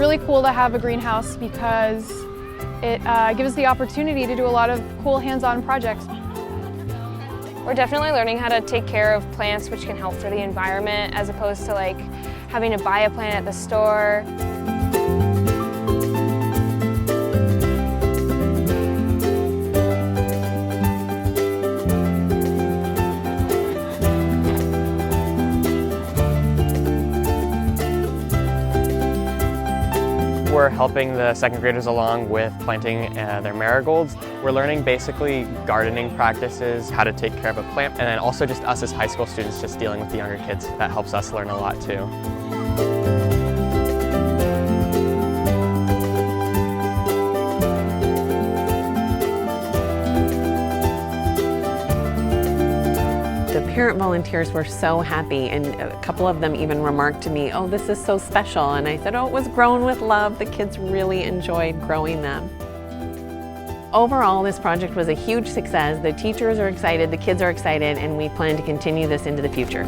really cool to have a greenhouse because it gives us the opportunity to do a lot of cool hands-on projects. We're definitely learning how to take care of plants, which can help for the environment, as opposed to like having to buy a plant at the store. We're helping the second graders along with planting their marigolds. We're learning basically gardening practices, how to take care of a plant, and then also just us as high school students just dealing with the younger kids. That helps us learn a lot too. The parent volunteers were so happy, and a couple of them even remarked to me, "Oh, this is so special." And I said, "Oh, it was grown with love." The kids really enjoyed growing them. Overall, this project was a huge success. The teachers are excited, the kids are excited, and we plan to continue this into the future.